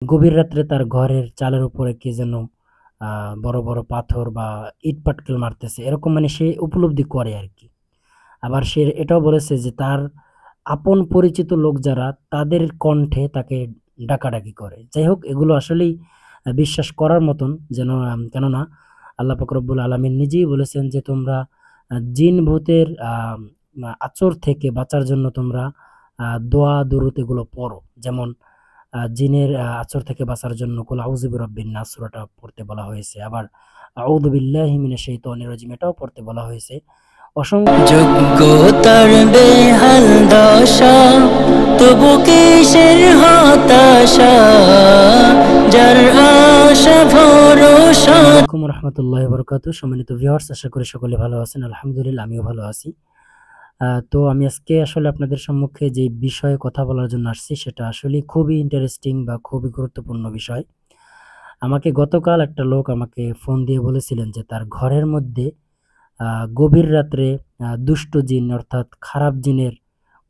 গভীর রাত্রে তার ঘরের চালের উপরে কে যেন বড় বড় পাথর বা ইট পাটকেল মারতেছে, এরকম মানে সে উপলব্ধি করে আর কি। আবার সে এটাও বলেছে যে তার আপন পরিচিত লোক যারা, তাদের কণ্ঠে তাকে ডাকাডাকি করে। যাই হোক, এগুলো আসলেই বিশ্বাস করার মতন, যেন কেননা আল্লাহ পাক রব্বুল আলামিন নিজেই বলেছেন যে তোমরা জিন ভূতের আচর থেকে বাঁচার জন্য তোমরা দোয়া দুরূদ এগুলো পড়ো। যেমন জিনের আচর থেকে বাঁচার জন্য কুল আউযু বিরাব্বিন নাস সূরাটা পড়তে বলা হয়েছে। আবার আউযু বিল্লাহি মিনাশ শাইতানির রাজিম এটাও পড়তে বলা হয়েছে। যোগ্যতার বেহাল দশা, তবু কিসের হতাশা, যার আশা ভরসা। আসসালামু রাহমাতুল্লাহি ওয়া বারাকাতুহু। সম্মানিত ভিউয়ার্স, আশা করি সকলে ভালো আছেন। আলহামদুলিল্লাহ, আমিও ভালো আছি। তো আমি আজকে আসলে আপনাদের সম্মুখে যে বিষয়ে কথা বলার জন্য আসছি, সেটা আসলে খুবই ইন্টারেস্টিং বা খুবই গুরুত্বপূর্ণ বিষয়। আমাকে গতকাল একটা লোক আমাকে ফোন দিয়ে বলেছিলেন যে তার ঘরের মধ্যে গভীর রাত্রে দুষ্ট জিন অর্থাৎ খারাপ জিনের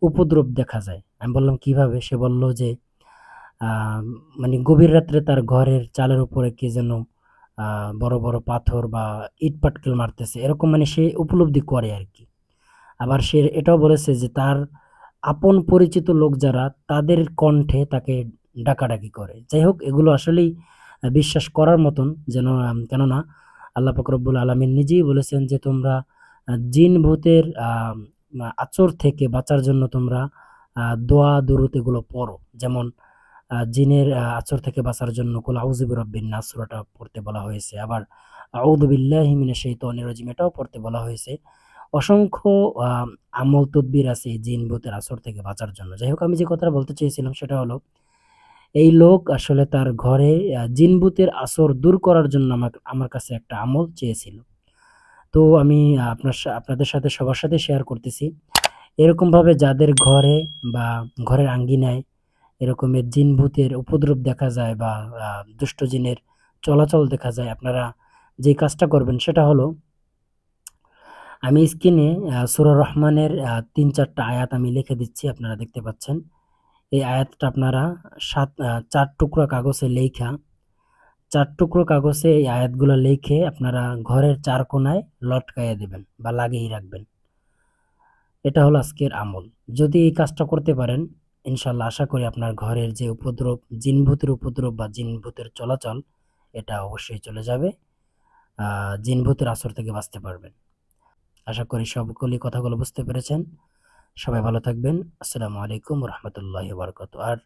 উপদ্রব দেখা যায়। আমি বললাম কিভাবে? সে বলল যে মানে গভীর রাত্রে তার ঘরের চালের উপরে কে যেন বড় বড় পাথর বা ইট পাটকেল মারতেছে, এরকম মানে সে উপলব্ধি করে আর কি। আবার সে এটাও বলেছে যে তার আপন পরিচিত লোক যারা, তাদের কণ্ঠে তাকে ডাকাডাকি করে। যাই হোক, এগুলো আসলেই বিশ্বাস করার মতন, যেন কেননা আল্লাহ পাক রব্বুল আলামিন নিজেই বলেছেন যে তোমরা জিন ভূতের আচর থেকে বাঁচার জন্য তোমরা দোয়া দুরূদ এগুলো পড়ো। যেমন জিনের আচর থেকে বাঁচার জন্য কুল আউযু বিরাব্বিন নাস সূরাটা পড়তে বলা হয়েছে। আবার আউযু বিল্লাহি মিনাশ শাইতানির রাজিম এটাও পড়তে বলা হয়েছে। অসংখ্য আমল তদবির আছে জিন ভূতের আসর থেকে বাঁচার জন্য। যাই হোক, আমি যে কথাটা বলতে চেয়েছিলাম সেটা হলো, এই লোক আসলে তার ঘরে জিন ভূতের আসর দূর করার জন্য আমার কাছে একটা আমল চেয়েছিল। তো আমি আপনাদের সাথে সবার সাথে শেয়ার করতেছি। এরকম ভাবে যাদের ঘরে বা ঘরের আঙ্গিনায় এরকমের জিন ভূতের উপদ্রব দেখা যায় বা দুষ্ট জিনের চলাচল দেখা যায়, আপনারা যে কাজটা করবেন সেটা হলো, আমি স্ক্রিনে সূরা রহমানের ৩-৪টা আয়াত আমি লিখে দিচ্ছি, আপনারা দেখতে পাচ্ছেন। এই আয়াতটা আপনারা ৪ টুকরো কাগজে লেখা, ৪ টুকরো কাগজে এই আয়াতগুলো লিখে আপনারা ঘরের ৪ কোণায় লটকাইয়া দিবেন বা লাগিয়ে রাখবেন। এটা হলো আজকের আমল। যদি এই কাজটা করতে পারেন, ইনশাআল্লাহ আশা করি আপনার ঘরের যে উপদ্রব, জিনভূতের উপদ্রব বা জিনভূতের চলাচল, এটা অবশ্যই চলে যাবে। জিনভূতের আসর থেকে বাঁচতে পারবেন। আশা করি সকলেই কথাগুলো বুঝতে পেরেছেন। সবাই ভালো থাকবেন। আসসালামু আলাইকুম ওয়া রাহমাতুল্লাহি ওয়া বারাকাতুহু। আর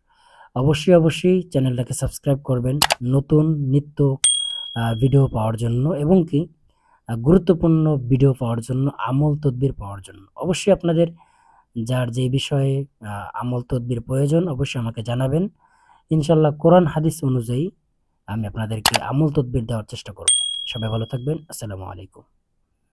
অবশ্যই চ্যানেলটাকে সাবস্ক্রাইব করবেন নতুন নিত্য ভিডিও পাওয়ার জন্য, এবং কি গুরুত্বপূর্ণ ভিডিও পাওয়ার জন্য, আমল তদবির পাওয়ার জন্য। অবশ্যই আপনাদের যার যে বিষয়ে আমল তদবির প্রয়োজন অবশ্যই আমাকে জানাবেন। ইনশাআল্লাহ কোরআন হাদিস অনুযায়ী আমি আপনাদেরকে আমল তদবির দেওয়ার চেষ্টা করব। সবাই ভালো থাকবেন। আসসালামু আলাইকুম।